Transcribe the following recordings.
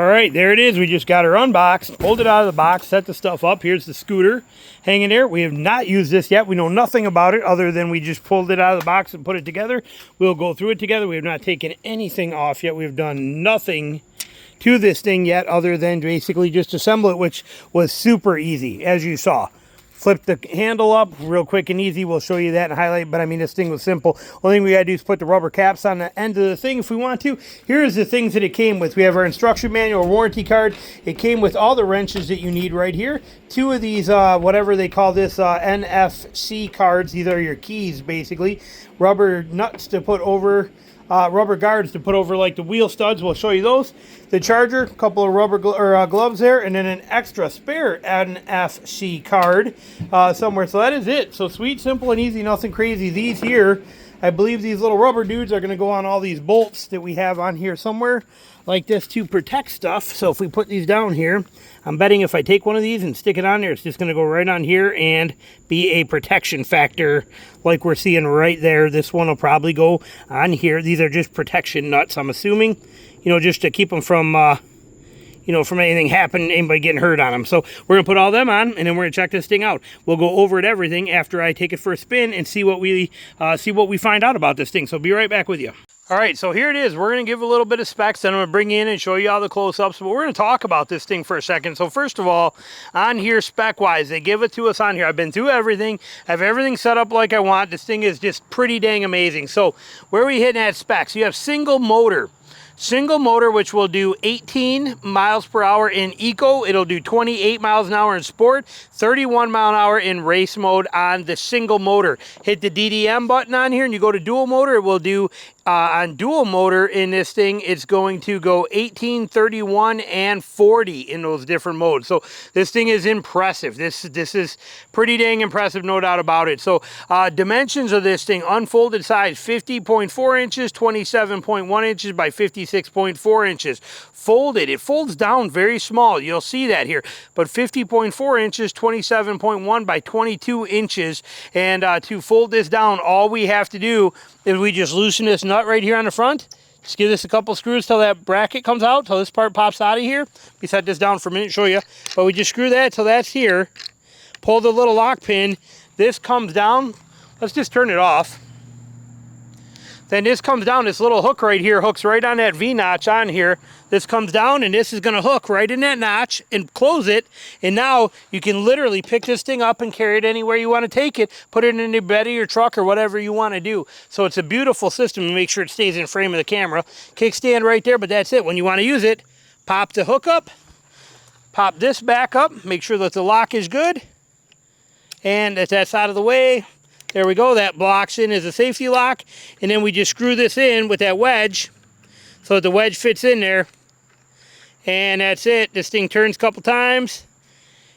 right, there it is. We just got her unboxed, pulled it out of the box, set the stuff up. Here's the scooter hanging there. We have not used this yet. We know nothing about it other than we just pulled it out of the box and put it together. We'll go through it together. We have not taken anything off yet. We've done nothing to this thing yet other than basically just assemble it, which was super easy, as you saw. Flip the handle up real quick and easy. We'll show you that and highlight, but I mean, this thing was simple. Only thing we gotta do is put the rubber caps on the end of the thing if we want to. Here's the things that it came with. We have our instruction manual, warranty card. It came with all the wrenches that you need right here. 2 of these, whatever they call this, NFC cards. These are your keys, basically. Rubber nuts to put over, rubber guards to put over like the wheel studs. We'll show you those. The charger, a couple of rubber gloves there, and then an extra spare NFC card somewhere. So that is it. So sweet, simple, and easy, nothing crazy. These here, I believe these little rubber dudes are going to go on all these bolts that we have on here somewhere like this to protect stuff. So if we put these down here, I'm betting if I take one of these and stick it on there, it's just going to go right on here and be a protection factor like we're seeing right there. This one will probably go on here. These are just protection nuts, I'm assuming, you know, just to keep them from, you know, from anything happening, anybody getting hurt on them. So we're going to put all them on, and then we're going to check this thing out. We'll go over it everything after I take it for a spin and see what we find out about this thing. So be right back with you. All right, so here it is. We're going to give a little bit of specs, then I'm going to bring you in and show you all the close-ups, but we're going to talk about this thing for a second. So first of all, on here spec-wise, they give it to us on here. I've been through everything. I have everything set up like I want. This thing is just pretty dang amazing. So where are we hitting at specs? You have single motor, which will do 18 miles per hour in eco. It'll do 28 miles an hour in sport, 31 mile an hour in race mode on the single motor. Hit the DDM button on here and you go to dual motor. It will do on dual motor in this thing, it's going to go 18, 31, and 40 in those different modes. So this thing is impressive. This is pretty dang impressive, no doubt about it. So dimensions of this thing, unfolded size, 50.4 inches, 27.1 inches by 56.4 inches. Folded, it folds down very small. You'll see that here. But 50.4 inches, 27.1 by 22 inches. And to fold this down, all we have to do is we just loosen this nut right here on the front. Just give this a couple screws till that bracket comes out, till this part pops out of here. We set this down for a minute, show you. But we just screw that till that's here. Pull the little lock pin. This comes down. Let's just turn it off. Then this comes down, this little hook right here hooks right on that V-notch on here. This comes down and this is gonna hook right in that notch and close it. And now you can literally pick this thing up and carry it anywhere you wanna take it, put it in the bed of your truck or whatever you wanna do. So it's a beautiful system to make sure it stays in frame of the camera. Kickstand right there, but that's it. When you wanna use it, pop the hook up, pop this back up, make sure that the lock is good. And that's out of the way. There we go, that blocks in as a safety lock, and then we just screw this in with that wedge so that the wedge fits in there, and that's it. This thing turns a couple times,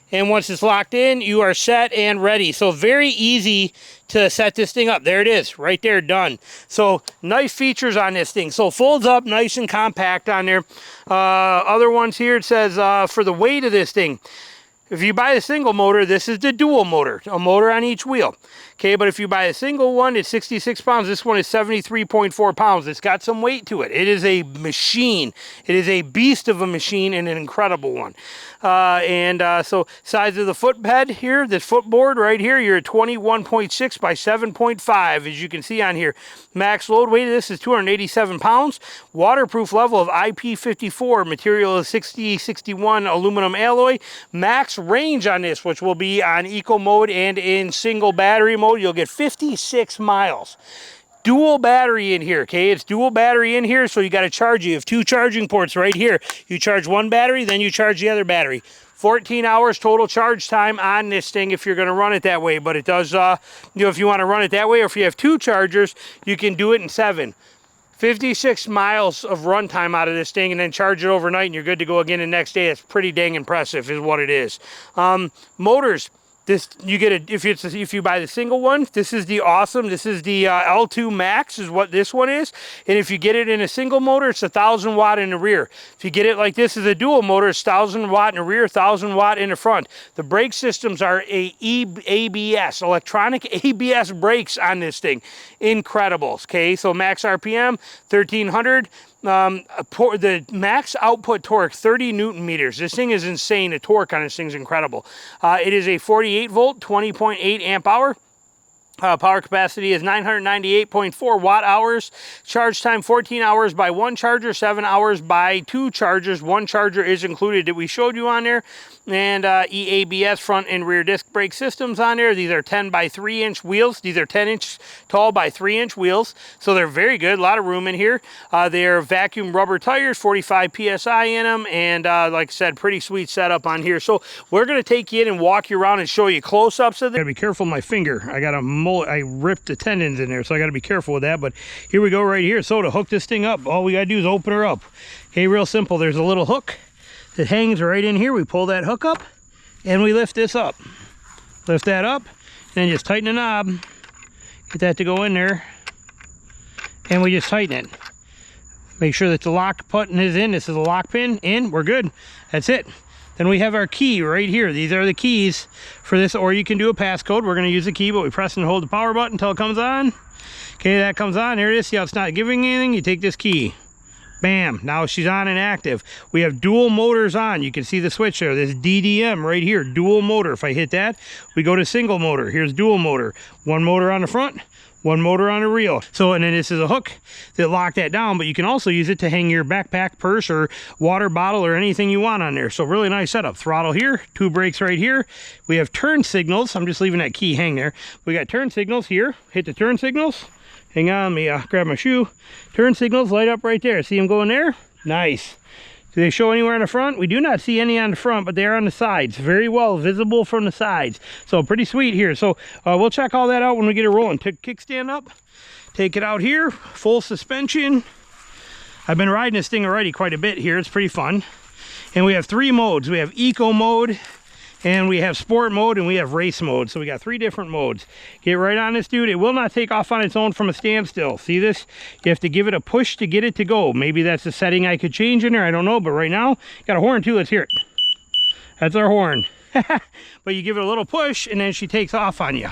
and once it's locked in, you are set and ready. So very easy to set this thing up. There it is, right there, done. So nice features on this thing. So folds up nice and compact on there. Other ones here, it says for the weight of this thing, if you buy the single motor, this is the dual motor, a motor on each wheel. Okay, but if you buy a single one, it's 66 pounds. This one is 73.4 pounds. It's got some weight to it. It is a machine. It is a beast of a machine and an incredible one. So size of the footbed here, this footboard right here, you're at 21.6 by 7.5, as you can see on here. Max load weight of this is 287 pounds. Waterproof level of IP54. Material is 6061 aluminum alloy. Max range on this, which will be on eco mode and in single battery mode, you'll get 56 miles. Dual battery in here, okay? It's dual battery in here, so you got to charge. You have 2 charging ports right here. You charge one battery, then you charge the other battery. 14 hours total charge time on this thing if you're going to run it that way, but it does, you know, if you want to run it that way, or if you have 2 chargers, you can do it in 7. 56 miles of runtime out of this thing, and then charge it overnight and you're good to go again the next day. It's pretty dang impressive is what it is. Motors. This you get a, if you buy the single one, this is the Ausom. This is the L2MAX is what this one is. And if you get it in a single motor, it's 1,000 watt in the rear. If you get it like this as a dual motor, it's 1,000 watt in the rear, 1,000 watt in the front. The brake systems are ABS, electronic ABS brakes on this thing. Incredible. Okay, so max RPM 1,300. The max output torque, 30 Newton meters. This thing is insane. The torque on this thing's incredible. It is a 48 volt, 20.8 amp hour. Power capacity is 998.4 watt hours. Charge time 14 hours by one charger, 7 hours by two chargers. One charger is included that we showed you on there. And EABS front and rear disc brake systems on there. These are 10 by 3 inch wheels. These are 10 inch tall by 3 inch wheels. So they're very good. A lot of room in here. They're vacuum rubber tires, 45 PSI in them. And like I said, pretty sweet setup on here. So we're going to take you in and walk you around and show you close-ups of it. Gotta be careful with my finger. I ripped the tendons in there, so I got to be careful with that. But here we go right here. So to hook this thing up, all we got to do is open her up. Okay, real simple. There's a little hook that hangs right in here. We pull that hook up and we lift this up. Lift that up and then just tighten the knob. Get that to go in there and we just tighten it. Make sure that the lock button is in. This is a lock pin in. We're good. That's it. Then we have our key right here. These are the keys for this, or you can do a passcode. We're going to use the key, but we press and hold the power button until it comes on. Okay, that comes on. There it is. See how it's not giving anything? You take this key. Bam. Now she's on and active. We have dual motors on. You can see the switch there. This DDM right here, dual motor. If I hit that, we go to single motor. Here's dual motor. One motor on the front, one motor on the reel. So, and then this is a hook that lock that down, but you can also use it to hang your backpack, purse, or water bottle, or anything you want on there. So really nice setup. Throttle here, two brakes right here. We have turn signals. I'm just leaving that key hang there. We got turn signals here. Hit the turn signals. Hang on, let me grab my shoe. Turn signals light up right there. See them going there? Nice. Do they show anywhere on the front? We do not see any on the front, but they are on the sides. Very well visible from the sides. So pretty sweet here. So we'll check all that out when we get it rolling. Take kickstand up. Take it out here. Full suspension. I've been riding this thing already quite a bit here. It's pretty fun. And we have 3 modes. We have eco mode, and we have sport mode, and we have race mode. So we got 3 different modes. Get right on this, dude. It will not take off on its own from a standstill. See this? You have to give it a push to get it to go. Maybe that's a setting I could change in there. I don't know. But right now, got a horn too. Let's hear it. That's our horn. But you give it a little push, and then she takes off on you.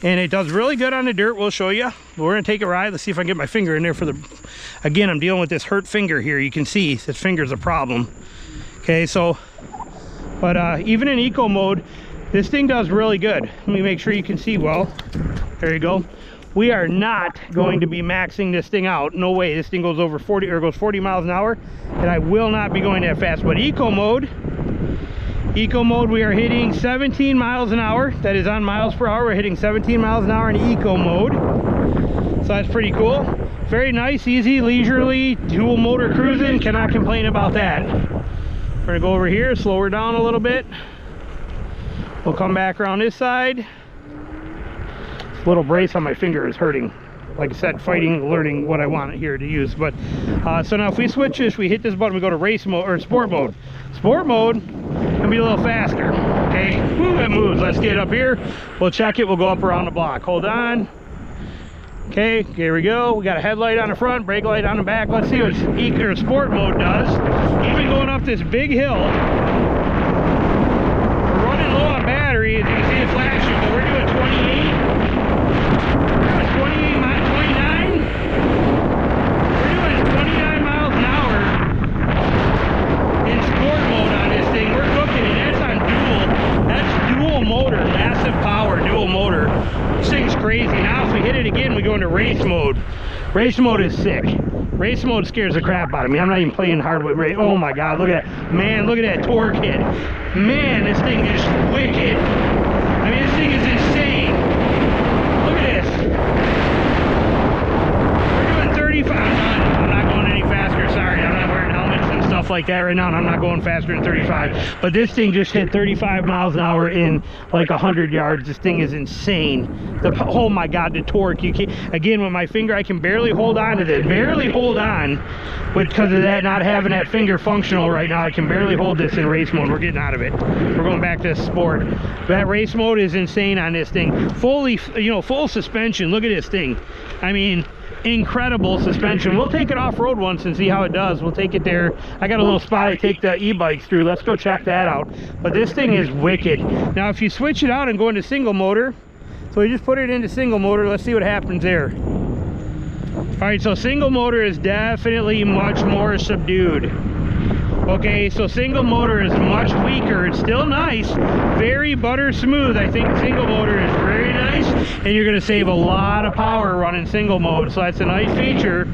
And it does really good on the dirt. We'll show you. We're going to take a ride. Let's see if I can get my finger in there for the... Again, I'm dealing with this hurt finger here. You can see this finger's a problem. Okay, so... But even in eco mode, this thing does really good. Let me make sure you can see well. There you go. We are not going to be maxing this thing out. No way. This thing goes over 40 or goes 40 miles an hour, and I will not be going that fast. But eco mode, we are hitting 17 miles an hour. That is on miles per hour. We're hitting 17 miles an hour in eco mode. So that's pretty cool. Very nice, easy, leisurely, dual motor cruising. Cannot complain about that. We're gonna go over here, slow her down a little bit. We'll come back around this side. This little brace on my finger is hurting. Like I said, fighting, learning what I want here to use. But so now if we switch this, we hit this button, we go to race mode or sport mode. Sport mode can be a little faster. Okay, woo, it moves. Let's get up here. We'll check it. We'll go up around the block. Hold on. Okay, here we go. We got a headlight on the front, brake light on the back. Let's see what sport mode does. Even going up this big hill, we're running low on battery. As you can see it flashing, but we're doing 28. 29. We're doing 29 miles an hour in sport mode on this thing. We're cooking it. That's on dual. That's dual motor, massive power, dual motor. This thing's crazy. Now if we hit it again, we go into race mode. Race mode is sick. Race mode scares the crap out of me. I'm not even playing hard with race. Oh my God, look at that. Man, look at that torque hit. Man, this thing is wicked. I mean, this thing is insane. Look at this. We're doing 35. I'm not going any faster. Sorry, I'm not wearing helmets and stuff like that right now, and I'm not going faster than 35. But this thing just hit 35 miles an hour in like 100 yards. This thing is insane. Oh my God, the torque. You can't, again, with my finger, I can barely hold on to this. Barely hold on, because of that not having that finger functional right now. I can barely hold this in race mode. We're getting out of it. We're going back to sport. That race mode is insane on this thing. Fully, you know, full suspension. Look at this thing. I mean, incredible suspension. We'll take it off-road once and see how it does. We'll take it there. I got a little spot I take the e-bikes through. Let's go check that out. But this thing is wicked. Now if you switch it out and go into single motor, so we just put it into single motor, let's see what happens there. All right, so single motor is definitely much more subdued. Okay, so single motor is much weaker. It's still nice, very butter smooth. I think single motor is very nice, and you're gonna save a lot of power running single mode. So that's a nice feature.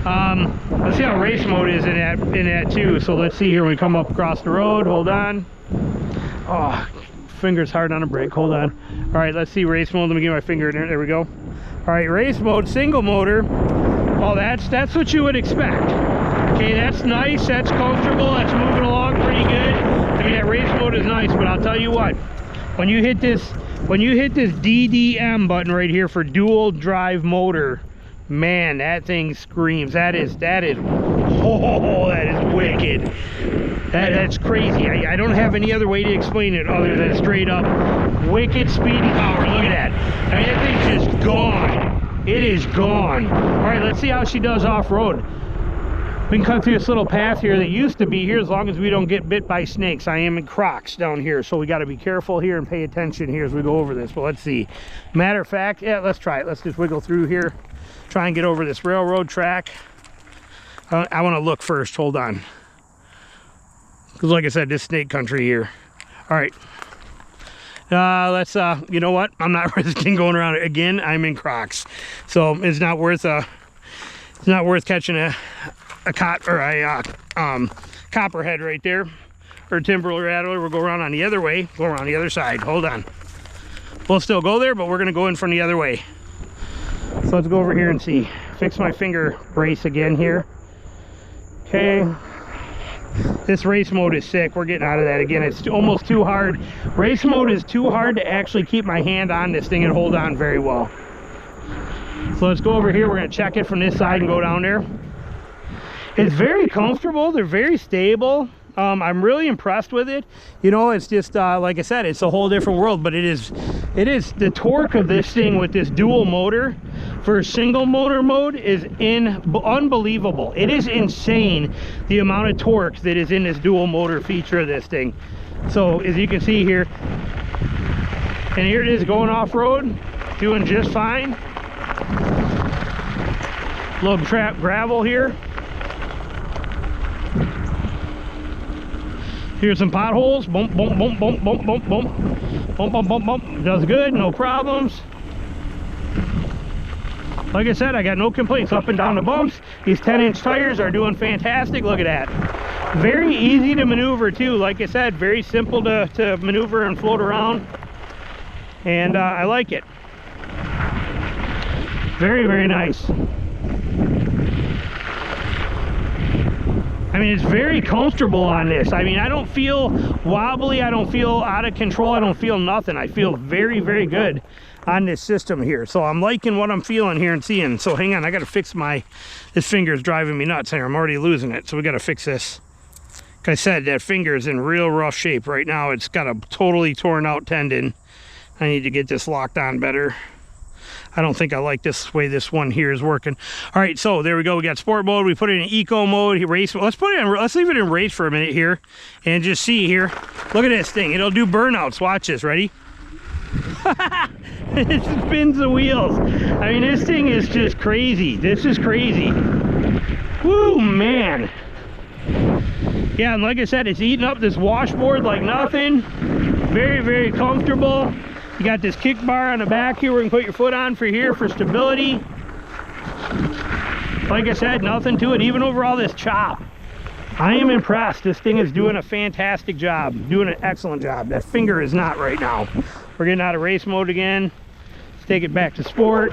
Let's see how race mode is in that too. So let's see here when we come up across the road. Hold on. Oh, finger's hard on the brake. Hold on. All right, let's see race mode. Let me get my finger in there. There we go. All right, race mode, single motor. Oh, that's what you would expect. Okay, that's nice. That's comfortable. That's moving along pretty good. I mean, that race mode is nice, but I'll tell you what. When you hit this DDM button right here for dual drive motor, man, that thing screams. That is oh, that is wicked. That's crazy. I don't have any other way to explain it other than straight up wicked speed and power. Look at that. I mean, that thing's just gone. It is gone. All right, let's see how she does off-road. We can cut through this little path here that used to be here, as long as we don't get bit by snakes. I am in Crocs down here, so we got to be careful here and pay attention here as we go over this. But let's see. Matter of fact, yeah, let's try it. Let's just wiggle through here, try and get over this railroad track. I want to look first. Hold on, because like I said, this snake country here. All right, let's you know what, I'm not risking going around it again. I'm in Crocs, so it's not worth catching a copperhead right there, or timber rattler. We'll go around on the other way, go around the other side. Hold on, we'll still go there, but we're gonna go in from the other way. So let's go over here and see. Fix my finger brace again here. Okay, this race mode is sick. We're getting out of that again. It's almost too hard. Race mode is too hard to actually keep my hand on this thing and hold on very well. So let's go over here. We're gonna check it from this side and go down there. It's very comfortable. They're very stable. I'm really impressed with it. You know, it's just like I said, it's a whole different world. But it is the torque of this thing with this dual motor for single motor mode is unbelievable. It is insane the amount of torque that is in this dual motor feature of this thing. So as you can see here, and here it is going off-road, doing just fine. Little trap gravel here. Here's some potholes. Bump, bump, bump, bump, bump, bump, bump. Bump, bump, bump, bump. Does good, no problems. Like I said, I got no complaints up and down the bumps. These 10-inch tires are doing fantastic. Look at that. Very easy to maneuver too. Like I said, very simple to maneuver and float around. And I like it. Very, very nice. I mean, it's very comfortable on this. I mean, I don't feel wobbly. I don't feel out of control. I don't feel nothing. I feel very, very good on this system here. So I'm liking what I'm feeling here and seeing. So hang on, I got to fix this finger is driving me nuts here. I'm already losing it. So we got to fix this. Like I said, that finger is in real rough shape right now. It's got a totally torn out tendon. I need to get this locked on better. I don't think I like this way this one here is working. All right, so there we go. We got sport mode. We put it in eco mode, race mode. Let's leave it in race for a minute here and just see here. Look at this thing. It'll do burnouts. Watch this. Ready? It spins the wheels. I mean, this thing is just crazy. This is crazy. Woo, man. Yeah, and like I said, it's eating up this washboard like nothing. Very, very comfortable. You got this kick bar on the back here where you can put your foot on for stability. Like I said, nothing to it, even over all this chop. I am impressed. This thing is doing a fantastic job, doing an excellent job. That finger is not right now. We're getting out of race mode again. Let's take it back to sport.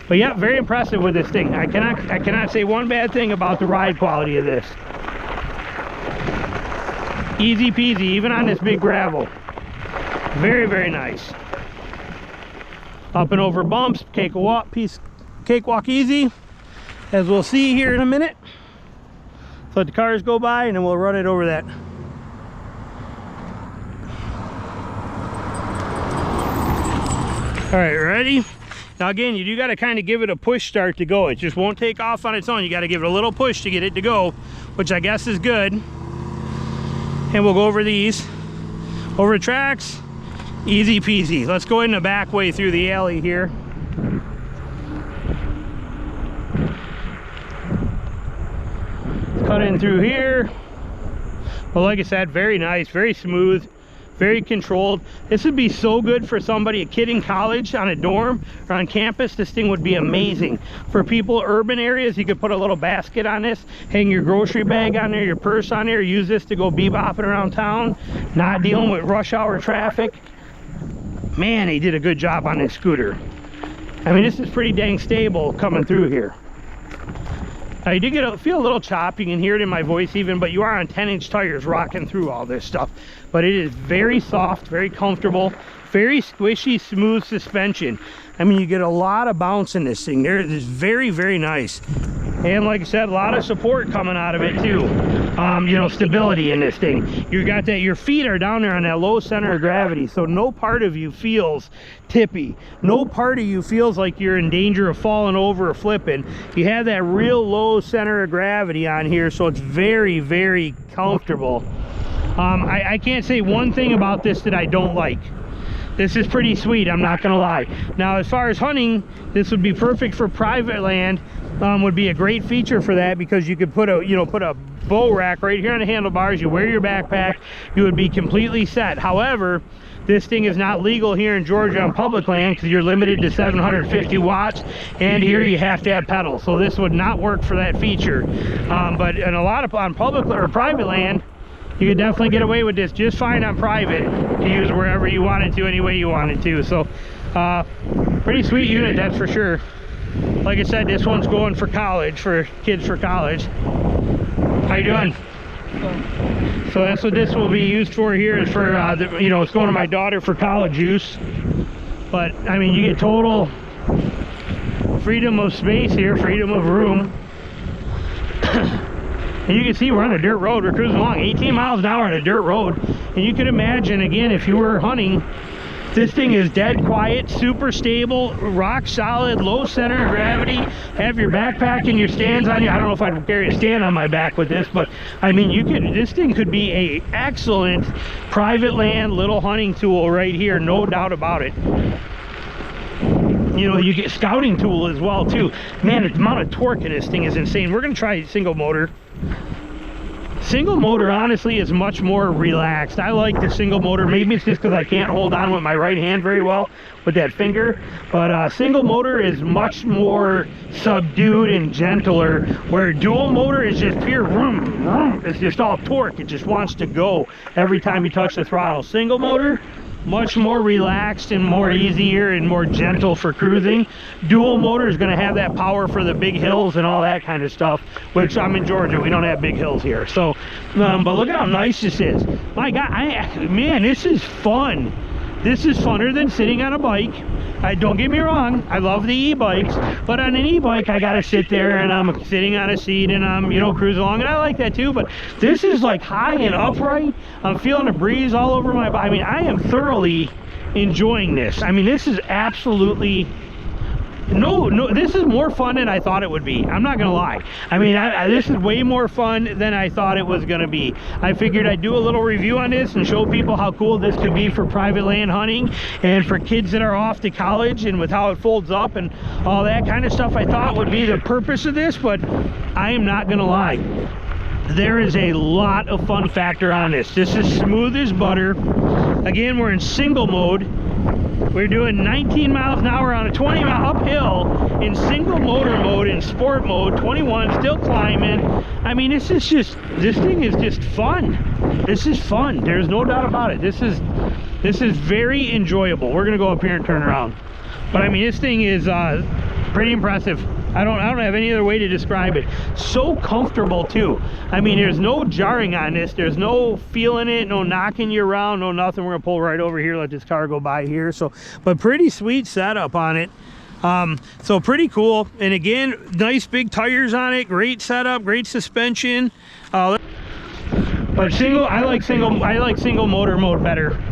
But yeah, very impressive with this thing. I cannot say one bad thing about the ride quality of this. Easy peasy, even on this big gravel. Very, very nice. Up and over bumps, cakewalk easy, as we'll see here in a minute. So let the cars go by and then we'll run it over that. All right, ready? Now again, you do got to kind of give it a push start to go. It just won't take off on its own. You got to give it a little push to get it to go, which I guess is good. And we'll go over these, over the tracks, easy peasy. Let's go in the back way through the alley here. cut in through here. But like I said, very nice, very smooth, very controlled. This would be so good for somebody, a kid in college on a dorm or on campus. This thing would be amazing. For people urban areas, you could put a little basket on this, hang your grocery bag on there, your purse on there, use this to go bebopping around town, not dealing with rush hour traffic. Man, he did a good job on this scooter. I mean, this is pretty dang stable coming through here. I did feel a little chop. You can hear it in my voice even, but you are on 10-inch tires rocking through all this stuff. But it is very soft, very comfortable, very squishy, smooth suspension. I mean, you get a lot of bounce in this thing. There it is, very, very nice. And like I said, a lot of support coming out of it too. You know, stability in this thing. You got that, your feet are down there on that low center of gravity, so no part of you feels tippy. No part of you feels like you're in danger of falling over or flipping. You have that real low center of gravity on here, so it's very, very comfortable. I can't say one thing about this that I don't like. This is pretty sweet, I'm not gonna lie. Now, as far as hunting, this would be perfect for private land. Would be a great feature for that, because you could put a bow rack right here on the handlebars. You wear your backpack, you would be completely set. However, this thing is not legal here in Georgia on public land, because you're limited to 750 watts, and here you have to have pedals. So this would not work for that feature. But in a lot of on public or private land, you could definitely get away with this just fine on private to use wherever you wanted to, any way you wanted to. So pretty sweet unit, that's for sure. Like I said, this one's going for college, for kids for college. How you doing? So that's what this will be used for here, is for you know, it's going to my daughter for college use. But I mean, you get total freedom of space here, freedom of room. And you can see we're on a dirt road. We're cruising along 18 miles an hour on a dirt road. And you can imagine, again, if you were hunting, this thing is dead quiet, super stable, rock solid, low center of gravity. Have your backpack and your stands on you. I don't know if I'd carry a stand on my back with this, but I mean, this thing could be a excellent private land little hunting tool right here, no doubt about it. You know, you get scouting tool as well too. Man, the amount of torque in this thing is insane. We're gonna try single motor. Single motor honestly is much more relaxed. I like the single motor. Maybe it's just because I can't hold on with my right hand very well with that finger, but single motor is much more subdued and gentler, where dual motor is just pure vroom, vroom. It's just all torque. It just wants to go every time you touch the throttle. Single motor, much more relaxed and more easier and more gentle for cruising. Dual motor is going to have that power for the big hills and all that kind of stuff, which I'm in Georgia, we don't have big hills here. So but look at how nice this is. My God, man, this is fun. This is funner than sitting on a bike. Don't get me wrong, I love the e-bikes, but on an e-bike I gotta sit there and I'm sitting on a seat and I'm, you know, cruising along, and I like that too. But this is like high and upright. I'm feeling a breeze all over my body. I mean, I am thoroughly enjoying this. I mean, this is absolutely this is more fun than I thought it would be. I'm not gonna lie. I mean, this is way more fun than I thought it was gonna be. I figured I'd do a little review on this and show people how cool this could be for private land hunting and for kids that are off to college, and with how it folds up and all that kind of stuff. I thought would be the purpose of this, but I am not gonna lie. There is a lot of fun factor on this. This is smooth as butter. Again, we're in single mode. We're doing 19 miles an hour on a 20-mile uphill in single motor mode, in sport mode, 21, still climbing. I mean, this thing is just fun. This is fun. There's no doubt about it. This is very enjoyable. We're gonna go up here and turn around. But I mean, this thing is pretty impressive. I don't have any other way to describe it. So comfortable too. I mean, there's no jarring on this. There's no feeling it, no knocking you around, no nothing. We're gonna pull right over here, let this car go by here. So, but pretty sweet setup on it. So pretty cool. And again, nice big tires on it, great setup, great suspension. But I like single motor mode better.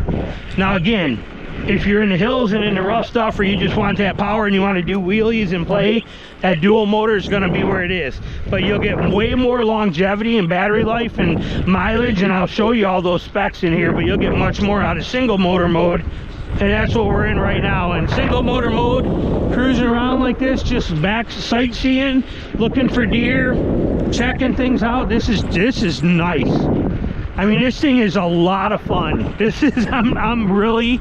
Now again, if you're in the hills and in the rough stuff, or you just want that power and you want to do wheelies and play, that dual motor is going to be where it is. But you'll get way more longevity and battery life and mileage, and I'll show you all those specs in here, but you'll get much more out of single motor mode And that's what we're in right now, in single motor mode, cruising around like this, just back sightseeing, looking for deer, checking things out. This is nice. I mean, this thing is a lot of fun. This is, I'm really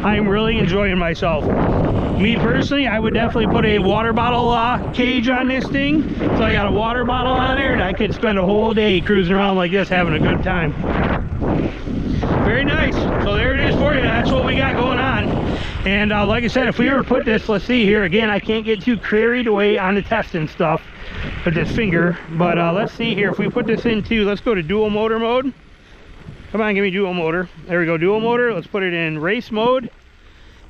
enjoying myself. Me personally, I would definitely put a water bottle cage on this thing. So I got a water bottle on there and I could spend a whole day cruising around like this, having a good time. Very nice. So there it is for you. That's what we got going on. And like I said, if we were to put this, let's see here again, I can't get too carried away on the testing stuff with this finger, but let's see here. If we put this into, let's go to dual motor mode. Come on, give me dual motor. There we go, dual motor. Let's put it in race mode.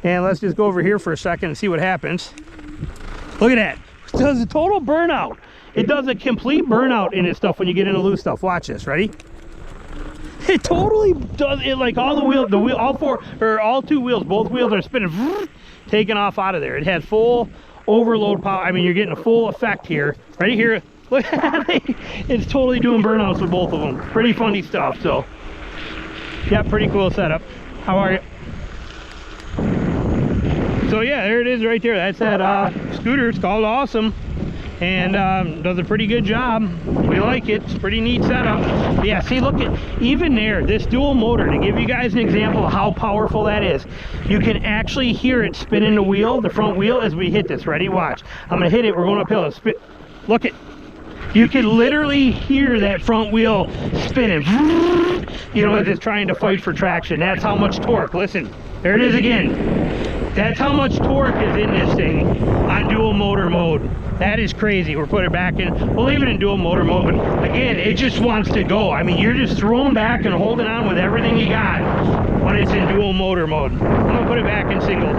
And let's just go over here for a second and see what happens. Look at that. It does a total burnout. It does a complete burnout in this stuff when you get into loose stuff. Watch this, ready? It totally does it, like all the wheels, all two wheels, both wheels are spinning, taking off out of there. It has full overload power. I mean, you're getting a full effect here. Right here, look at it. It's totally doing burnouts with both of them. Pretty funny stuff. So, yeah, pretty cool setup. How are you? So yeah, there it is right there. That's that scooter. It's called Ausom, and does a pretty good job. We like it. It's a pretty neat setup. Yeah, see, look at, even there, this dual motor, to give you guys an example of how powerful that is. You can actually hear it spinning the wheel, the front wheel, as we hit this. Ready? Watch. I'm gonna hit it. We're going uphill. Look at, you can literally hear that front wheel spinning. You know, it's trying to fight for traction. That's how much torque. Listen, there it is again. That's how much torque is in this thing on dual motor mode. That is crazy. We'll put it back in. We'll leave it in dual motor mode, but again, it just wants to go. I mean, you're just throwing back and holding on with everything you got when it's in dual motor mode. I'm gonna put it back in single.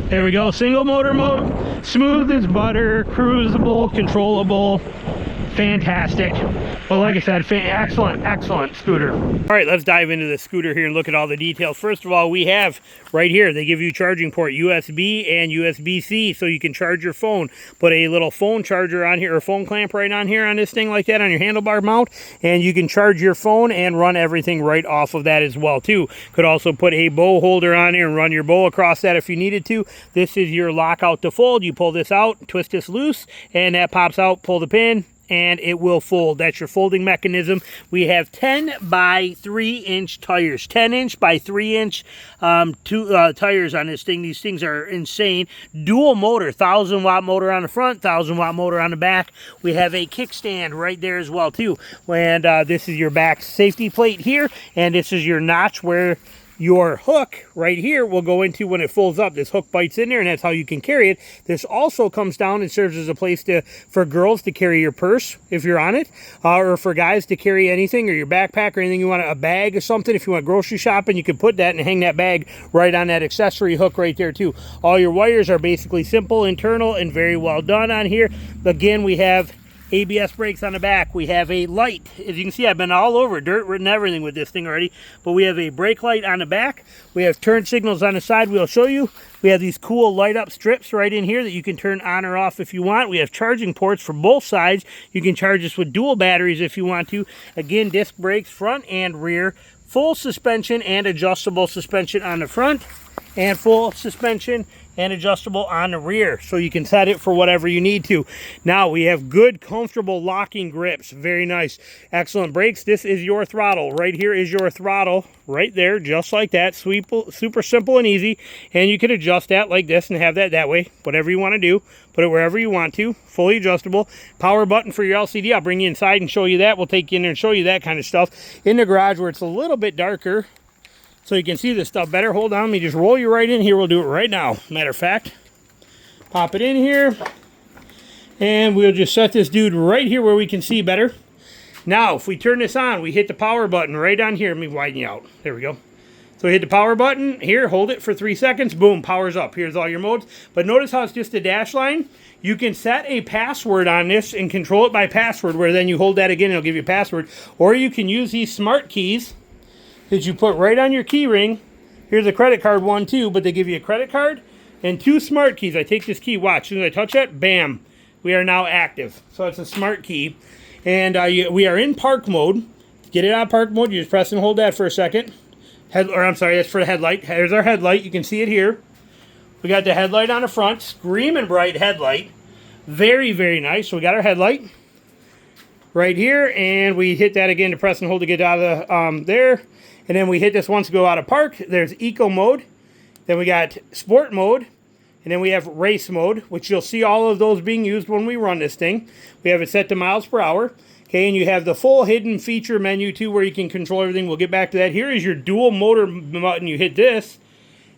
There we go, single motor mode. Smooth as butter, cruisable, controllable. Fantastic. Well, like I said, excellent scooter. All right, let's dive into the scooter here and look at all the details. First of all, we have right here, they give you charging port, USB and USB-C, so you can charge your phone. Put a little phone charger on here, or phone clamp right on here on this thing like that on your handlebar mount, and you can charge your phone and run everything right off of that as well too. Could also put a bow holder on here and run your bow across that if you needed to. This is your lockout to fold. You pull this out, twist this loose, and that pops out. Pull the pin, and it will fold. That's your folding mechanism. We have 10 by 3 inch tires, 10 inch by 3 inch tires on this thing. These things are insane. Dual motor, 1,000 watt motor on the front, 1,000 watt motor on the back. We have a kickstand right there as well too. And this is your back safety plate here, and this is your notch where your hook right here will go into when it folds up. This hook bites in there, and that's how you can carry it. This also comes down and serves as a place for girls to carry your purse if you're on it, or for guys to carry anything, or your backpack or anything you want, a bag or something. If you want grocery shopping, you can put that and hang that bag right on that accessory hook right there too. All your wires are basically simple, internal, and very well done on here. Again, we have ABS brakes on the back. We have a light. As you can see, I've been all over dirt and everything with this thing already, but we have a brake light on the back. We have turn signals on the side. We'll show you. We have these cool light up strips right in here that you can turn on or off if you want. We have charging ports for both sides. You can charge this with dual batteries if you want to. Again, disc brakes front and rear. Full suspension and adjustable suspension on the front, and full suspension and adjustable on the rear, so you can set it for whatever you need to. Now we have good, comfortable locking grips. Very nice. Excellent brakes. This is your throttle. Right here is your throttle right there, just like that. Super simple and easy, and you can adjust that like this and have that way. Whatever you want to do, put it wherever you want to. Fully adjustable. Power button for your LCD. I'll bring you inside and show you that. We'll take you in there and show you that kind of stuff in the garage where it's a little bit darker, so you can see this stuff better. Hold on, let me just roll you right in here. We'll do it right now. Matter of fact, pop it in here, and we'll just set this dude right here where we can see better. Now, if we turn this on, we hit the power button right on here. Let me widen you out. There we go. So hit the power button here, hold it for 3 seconds, boom, powers up. Here's all your modes. But notice how it's just a dash line. You can set a password on this and control it by password, where then you hold that again and it'll give you a password. Or you can use these smart keys that you put right on your key ring. Here's a credit card one too, but they give you a credit card and 2 smart keys. I take this key, watch, as soon as I touch it, bam, we are now active. So it's a smart key. And we are in park mode. To get it out of park mode, you just press and hold that for a second. I'm sorry, that's for the headlight. Here's our headlight. You can see it here. We got the headlight on the front, screaming bright headlight. Very, very nice. So we got our headlight right here, and we hit that again to press and hold to get out of the, there. And then we hit this once to go out of park. There's eco mode. Then we got sport mode. And then we have race mode, which you'll see all of those being used when we run this thing. We have it set to miles per hour. Okay, and you have the full hidden feature menu too, where you can control everything. We'll get back to that. Here is your dual motor button. You hit this,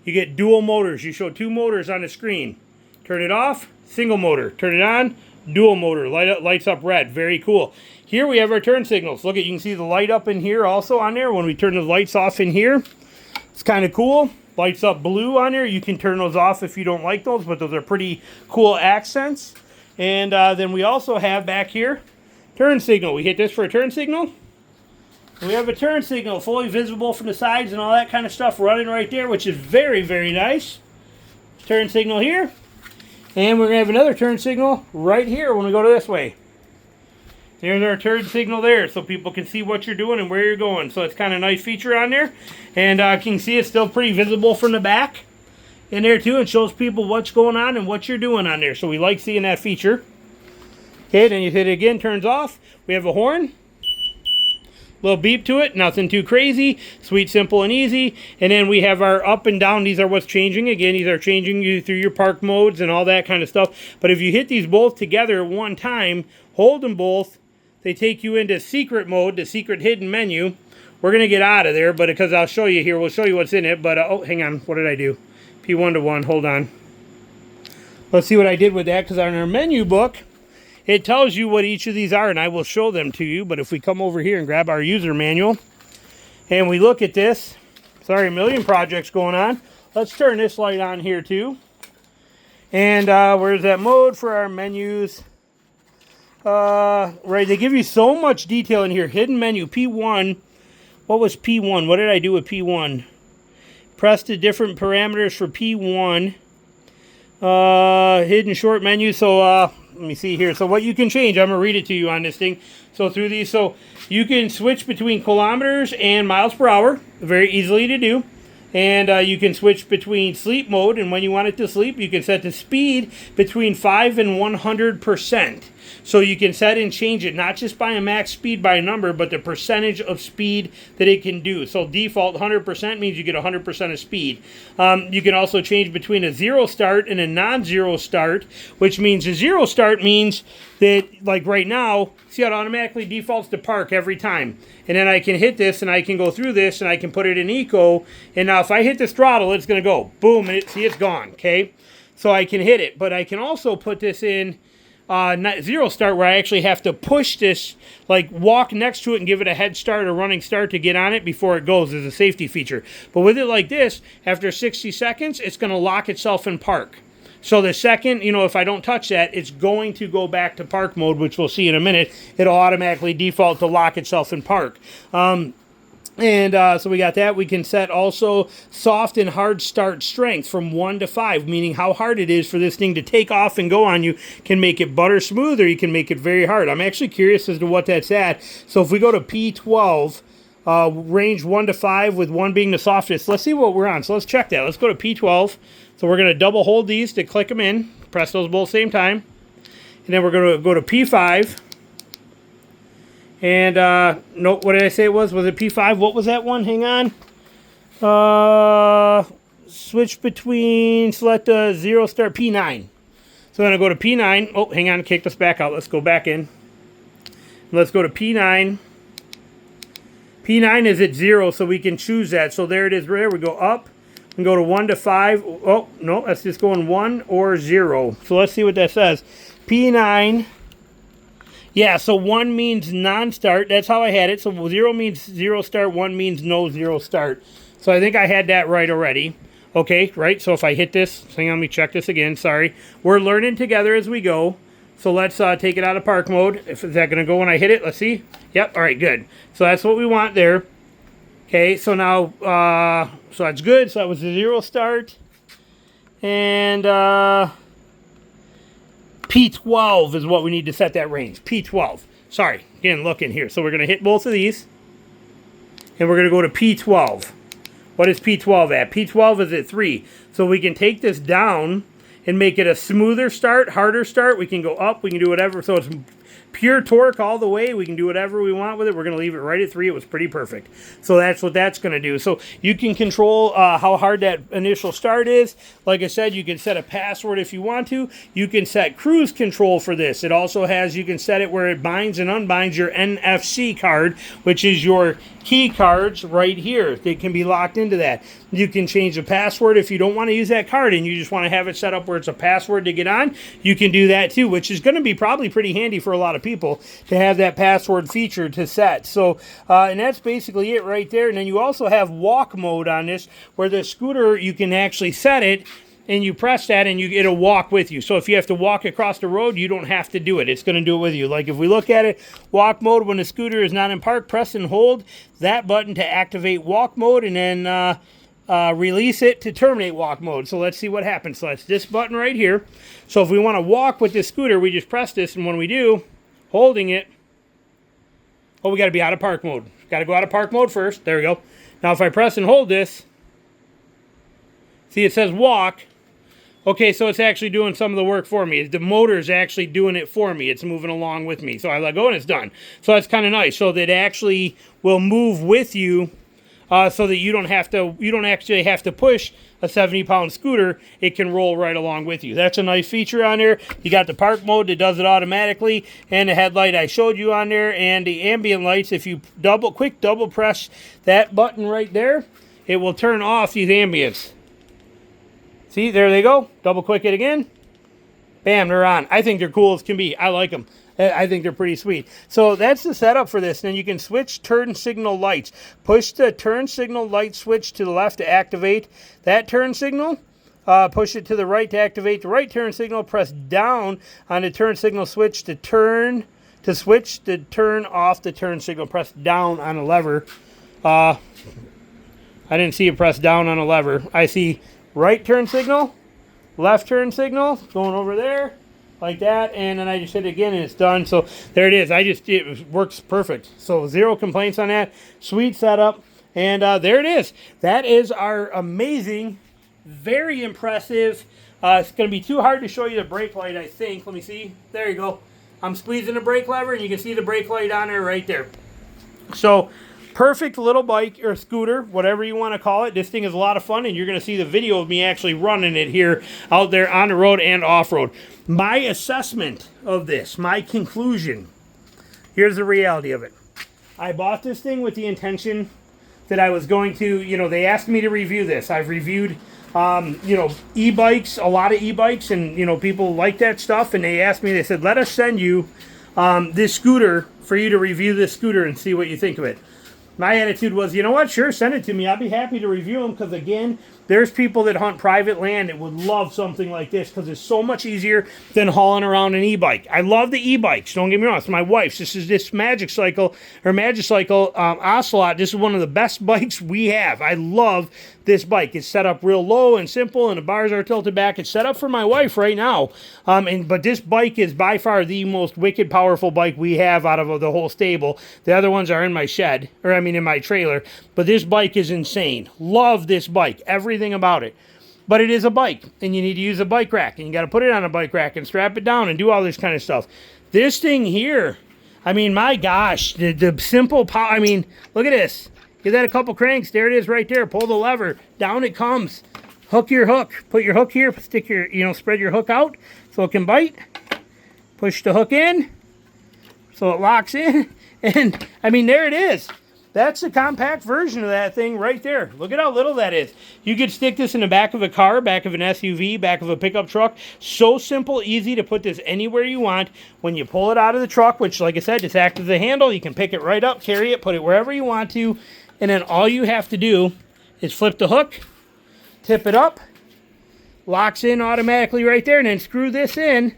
you get dual motors. You show 2 motors on the screen. Turn it off, single motor. Turn it on, dual motor. Lights up red. Very cool. Here we have our turn signals. Look, you can see the light up in here also on there. When we turn the lights off in here, it's kind of cool. Lights up blue on there. You can turn those off if you don't like those, but those are pretty cool accents. And then we also have back here turn signal. We hit this for a turn signal. We have a turn signal fully visible from the sides and all that kind of stuff running right there, which is very, very nice. Turn signal here. And we're going to have another turn signal right here when we go to this way. There's our turn signal there, so people can see what you're doing and where you're going. So it's kind of a nice feature on there. And you can see it's still pretty visible from the back in there too. It shows people what's going on and what you're doing on there. So we like seeing that feature. Okay, then you hit it again, turns off. We have a horn. Little beep to it, nothing too crazy. Sweet, simple, and easy. And then we have our up and down. These are what's changing. Again, these are changing you through your park modes and all that kind of stuff. But if you hit these both together at one time, hold them both, they take you into secret mode, the secret hidden menu. We're going to get out of there, but because I'll show you here, we'll show you what's in it. But, oh, hang on. What did I do? P1 to 1. Hold on. Let's see what I did with that, because on our menu book, it tells you what each of these are, and I will show them to you. But if we come over here and grab our user manual, and we look at this, sorry, a million projects going on. Let's turn this light on here, too. And where's that mode for our menus? Right, they give you so much detail in here. Hidden menu, P1. What was P1? What did I do with P1? Press the different parameters for P1. Hidden short menu. So, let me see here. So what you can change, I'm going to read it to you on this thing. So through these, so you can switch between kilometers and miles per hour. Very easily to do. And you can switch between sleep mode, and when you want it to sleep, you can set the speed between 5 and 100%. So you can set and change it, not just by a max speed by a number, but the percentage of speed that it can do. So default 100% means you get 100% of speed. You can also change between a 0 start and a non-zero start, which means a 0 start means that, like right now, see how it automatically defaults to park every time. And then I can hit this, and I can go through this, and I can put it in eco. And now if I hit this throttle, it's going to go boom, and see, it's gone, okay? So I can hit it, but I can also put this in not 0 start, where I actually have to push this, like walk next to it and give it a head start or running start to get on it before it goes as a safety feature. But with it like this, after 60 seconds, it's going to lock itself in park. So the second, you know, if I don't touch that, it's going to go back to park mode, which we'll see in a minute. It'll automatically default to lock itself in park. So we got that. We can set also soft and hard start strength from 1 to 5, meaning how hard it is for this thing to take off and go on you. Can make it butter smooth, or you can make it very hard. I'm actually curious as to what that's at. So if we go to P12, range 1 to 5, with 1 being the softest, let's see what we're on. So let's check that. Let's go to P12. So we're going to double hold these to click them in. Press those both same time. And then we're going to go to P5. And, nope, what did I say it was? Was it P5? What was that one? Hang on. Switch between, select a 0 start, P9. So I'm going to go to P9. Oh, hang on, kicked us back out. Let's go back in. Let's go to P9. P9 is at 0, so we can choose that. So there it is. There we go up and go to 1 to 5. Oh, no, that's just going 1 or 0. So let's see what that says. P9. Yeah, so 1 means non-start. That's how I had it. So 0 means 0 start. 1 means no 0 start. So I think I had that right already. Okay, right? So if I hit this, hang on, let me check this again. Sorry. We're learning together as we go. So let's take it out of park mode. Is that going to go when I hit it? Let's see. Yep, all right, good. So that's what we want there. Okay, so now, so that's good. So that was the 0 start. And P12 is what we need to set that range. P12. Sorry, again, look in here. So we're going to hit both of these. And we're going to go to P12. What is P12 at? P12 is at 3. So we can take this down and make it a smoother start, harder start. We can go up, we can do whatever. So it's pure torque all the way. We can do whatever we want with it. We're going to leave it right at 3. It was pretty perfect. So that's what that's going to do. So you can control how hard that initial start is. Like I said, you can set a password if you want to. You can set cruise control for this. It also has, you can set it where it binds and unbinds your NFC card, which is your key cards right here. They can be locked into that. You can change the password if you don't want to use that card and you just want to have it set up where it's a password to get on. You can do that too, which is going to be probably pretty handy for a lot of people to have that password feature to set. So, and that's basically it right there. And then you also have walk mode on this, where the scooter, you can actually set it and you press that and it'll walk with you. So if you have to walk across the road, you don't have to do it. It's going to do it with you. Like if we look at it, walk mode, when the scooter is not in park, press and hold that button to activate walk mode, and then release it to terminate walk mode. So let's see what happens. So that's this button right here. So if we want to walk with this scooter, we just press this, and when we do, holding it, oh, we got to be out of park mode. Got to go out of park mode first. There we go. Now if I press and hold this, see it says walk. Okay, so it's actually doing some of the work for me. The motor's actually doing it for me. It's moving along with me. So I let go and it's done. So that's kind of nice. So that it actually will move with you, so that you don't actually have to push a 70-pound scooter. It can roll right along with you. That's a nice feature on there. You got the park mode that does it automatically, and the headlight I showed you on there, and the ambient lights. If you quick double press that button right there, it will turn off these ambients. See, there they go. Double click it again. Bam, they're on. I think they're cool as can be. I like them. I think they're pretty sweet. So that's the setup for this. Then you can switch turn signal lights. Push the turn signal light switch to the left to activate that turn signal. Push it to the right to activate the right turn signal. Press down on the turn signal switch to turn off the turn signal. Press down on a lever. I didn't see it press down on a lever. I see right turn signal, left turn signal, going over there, like that, and then I just hit it again and it's done. So there it is. It works perfect. So 0 complaints on that. Sweet setup. And there it is. That is our amazing, very impressive. It's going to be too hard to show you the brake light, I think. Let me see. There you go. I'm squeezing the brake lever and you can see the brake light on there right there. So perfect little bike or scooter, whatever you want to call it. This thing is a lot of fun, and you're going to see the video of me actually running it here out there on the road and off-road. My assessment of this, my conclusion, here's the reality of it. I bought this thing with the intention that I was going to, they asked me to review this. I've reviewed, e-bikes, a lot of e-bikes, and, people like that stuff, and they asked me, they said, let us send you this scooter for you to review this scooter and see what you think of it. My attitude was, you know what, sure, send it to me. I'll be happy to review them because, again, there's people that hunt private land that would love something like this because it's so much easier than hauling around an e-bike. I love the e-bikes. Don't get me wrong. It's my wife's. This Magic Cycle Ocelot. This is one of the best bikes we have. I love this bike. It's set up real low and simple, and the bars are tilted back. It's set up for my wife right now. But this bike is by far the most wicked powerful bike we have out of the whole stable. The other ones are in my shed, in my trailer. But this bike is insane. Love this bike. Everything about it. But it is a bike, and you need to use a bike rack, and you got to put it on a bike rack and strap it down and do all this kind of stuff. This thing here, my gosh, the simple power. Look at this. Give that a couple cranks. There it is right there. Pull the lever. Down it comes. Hook your hook. Put your hook here. Stick your, spread your hook out so it can bite. Push the hook in so it locks in. And, there it is. That's the compact version of that thing right there. Look at how little that is. You could stick this in the back of a car, back of an SUV, back of a pickup truck. So simple, easy to put this anywhere you want. When you pull it out of the truck, which, like I said, just acts as a handle, you can pick it right up, carry it, put it wherever you want to. And then all you have to do is flip the hook, tip it up, locks in automatically right there, and then screw this in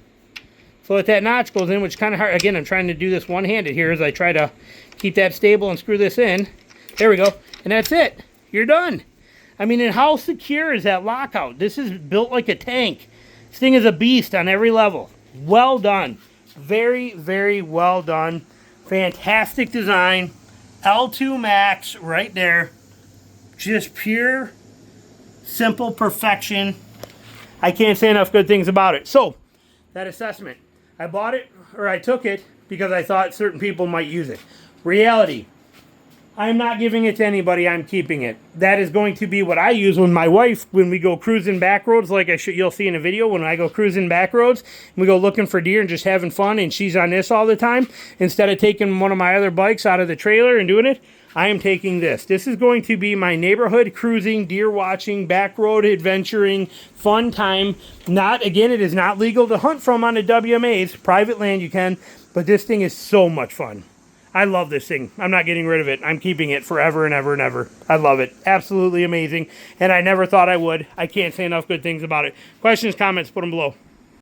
so that notch goes in, which is kind of hard. Again, I'm trying to do this one-handed here as I try to keep that stable and screw this in. There we go. And that's it. You're done. And how secure is that lockout? This is built like a tank. This thing is a beast on every level. Well done. Very, very well done. Fantastic design. L2MAX right there. just pure, simple perfection. I can't say enough good things about it. So, that assessment. I bought it, or I took it, because I thought certain people might use it. Reality. I'm not giving it to anybody. I'm keeping it. That is going to be what I use when my wife, when we go cruising back roads, like you'll see in a video, when I go cruising back roads, and we go looking for deer and just having fun, and she's on this all the time, instead of taking one of my other bikes out of the trailer and doing it, I am taking this. This is going to be my neighborhood cruising, deer watching, back road adventuring, fun time. Again, it is not legal to hunt from on the WMAs. Private land you can, but this thing is so much fun. I love this thing. I'm not getting rid of it. I'm keeping it forever and ever and ever. I love it. Absolutely amazing. And I never thought I would. I can't say enough good things about it. Questions, comments, put them below.